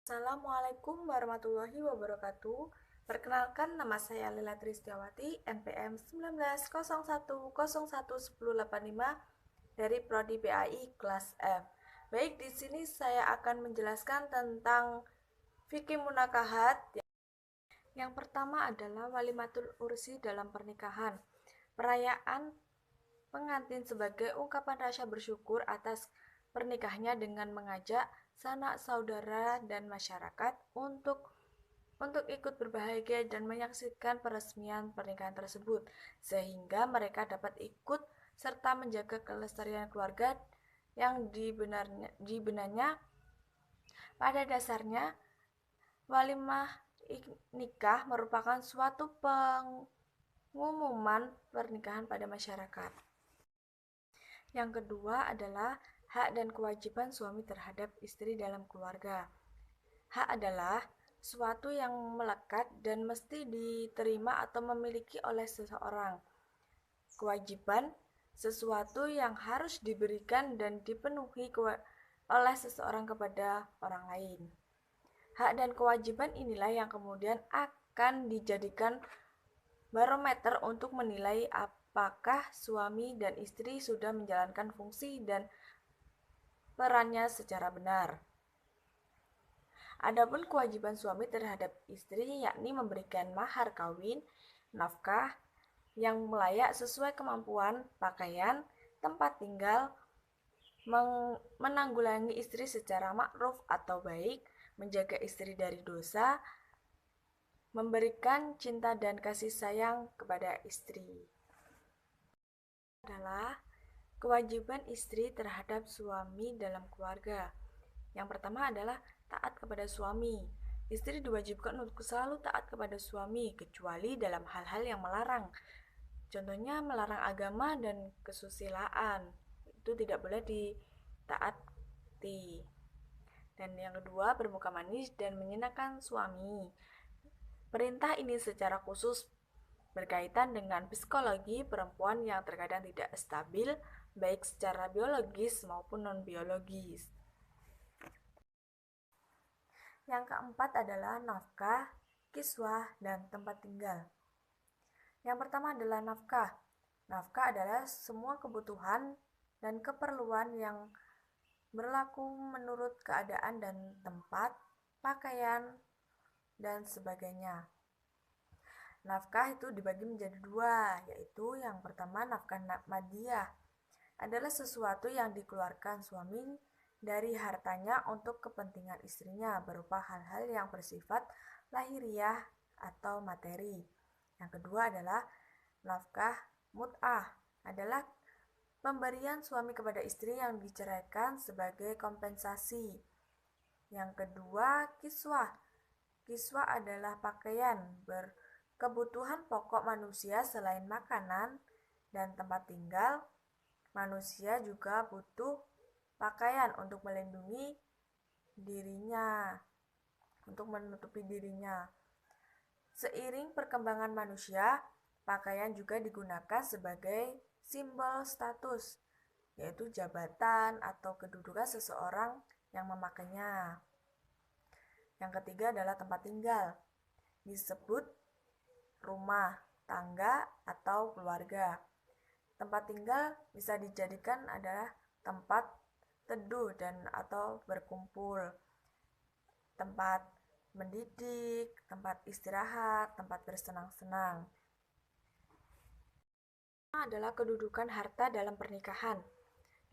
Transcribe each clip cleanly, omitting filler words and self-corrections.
Assalamualaikum warahmatullahi wabarakatuh. Perkenalkan, nama saya Lela Tristiawati, NPM 1901011085 dari Prodi PAI kelas F. Baik, di sini saya akan menjelaskan tentang fikih munakahat. Yang pertama adalah walimatul ursi dalam pernikahan. Perayaan pengantin sebagai ungkapan rasa bersyukur atas pernikahnya dengan mengajak sanak saudara dan masyarakat untuk ikut berbahagia dan menyaksikan peresmian pernikahan tersebut, sehingga mereka dapat ikut serta menjaga kelestarian keluarga yang dibenarnya. Pada dasarnya, walimah nikah merupakan suatu pengumuman pernikahan pada masyarakat. Yang kedua adalah hak dan kewajiban suami terhadap istri dalam keluarga. Hak adalah suatu yang melekat dan mesti diterima atau memiliki oleh seseorang. Kewajiban sesuatu yang harus diberikan dan dipenuhi oleh seseorang kepada orang lain. Hak dan kewajiban inilah yang kemudian akan dijadikan barometer untuk menilai apakah suami dan istri sudah menjalankan fungsi dan perannya secara benar. Adapun kewajiban suami terhadap istri yakni memberikan mahar kawin, nafkah yang layak sesuai kemampuan, pakaian, tempat tinggal, menanggulangi istri secara ma'ruf atau baik, menjaga istri dari dosa, memberikan cinta dan kasih sayang kepada istri. Adalah kewajiban istri terhadap suami dalam keluarga. Yang pertama adalah taat kepada suami. Istri diwajibkan untuk selalu taat kepada suami, kecuali dalam hal-hal yang melarang. Contohnya melarang agama dan kesusilaan. Itu tidak boleh ditaati. Dan yang kedua, bermuka manis dan menyenangkan suami. Perintah ini secara khusus berkaitan dengan psikologi perempuan yang terkadang tidak stabil, baik secara biologis maupun non-biologis. Yang keempat adalah nafkah, kiswah, dan tempat tinggal. Yang pertama adalah nafkah. Nafkah adalah semua kebutuhan dan keperluan yang berlaku menurut keadaan dan tempat, pakaian, dan sebagainya. Nafkah itu dibagi menjadi dua, yaitu yang pertama nafkah madiyah adalah sesuatu yang dikeluarkan suami dari hartanya untuk kepentingan istrinya berupa hal-hal yang bersifat lahiriah atau materi. Yang kedua adalah nafkah mut'ah, adalah pemberian suami kepada istri yang diceraikan sebagai kompensasi. Yang kedua, kiswah. Kiswah adalah pakaian berkebutuhan pokok manusia selain makanan dan tempat tinggal. Manusia juga butuh pakaian untuk melindungi dirinya, untuk menutupi dirinya. Seiring perkembangan manusia, pakaian juga digunakan sebagai simbol status, yaitu jabatan atau kedudukan seseorang yang memakainya. Yang ketiga adalah tempat tinggal, disebut rumah, tangga, atau keluarga. Tempat tinggal bisa dijadikan adalah tempat teduh dan atau berkumpul, tempat mendidik, tempat istirahat, tempat bersenang-senang. Adalah kedudukan harta dalam pernikahan.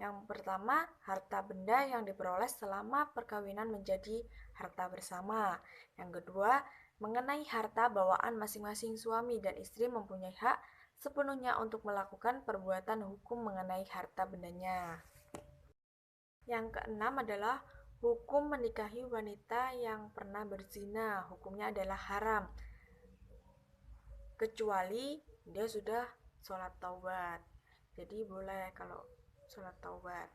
Yang pertama, harta benda yang diperoleh selama perkawinan menjadi harta bersama. Yang kedua, mengenai harta bawaan masing-masing suami dan istri mempunyai hak sepenuhnya untuk melakukan perbuatan hukum mengenai harta bendanya. Yang keenam adalah hukum menikahi wanita yang pernah berzina. Hukumnya adalah haram, kecuali dia sudah sholat taubat. Jadi boleh kalau sholat taubat.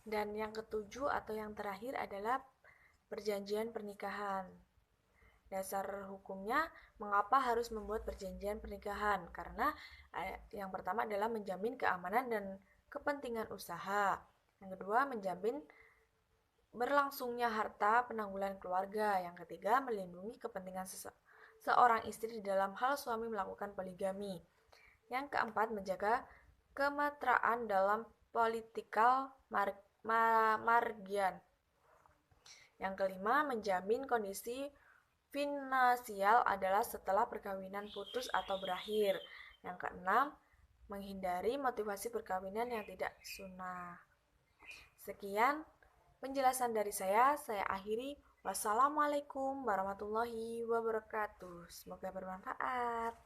Dan yang ketujuh atau yang terakhir adalah perjanjian pernikahan. Dasar hukumnya mengapa harus membuat perjanjian pernikahan? Karena yang pertama adalah menjamin keamanan dan kepentingan usaha. Yang kedua, menjamin berlangsungnya harta penanggulan keluarga. Yang ketiga, melindungi kepentingan seorang istri dalam hal suami melakukan poligami. Yang keempat, menjaga kemeteraan dalam political margian. Yang kelima, menjamin kondisi finansial adalah setelah perkawinan putus atau berakhir. Yang keenam, menghindari motivasi perkawinan yang tidak sunnah. Sekian penjelasan dari saya akhiri. Wassalamualaikum warahmatullahi wabarakatuh. Semoga bermanfaat.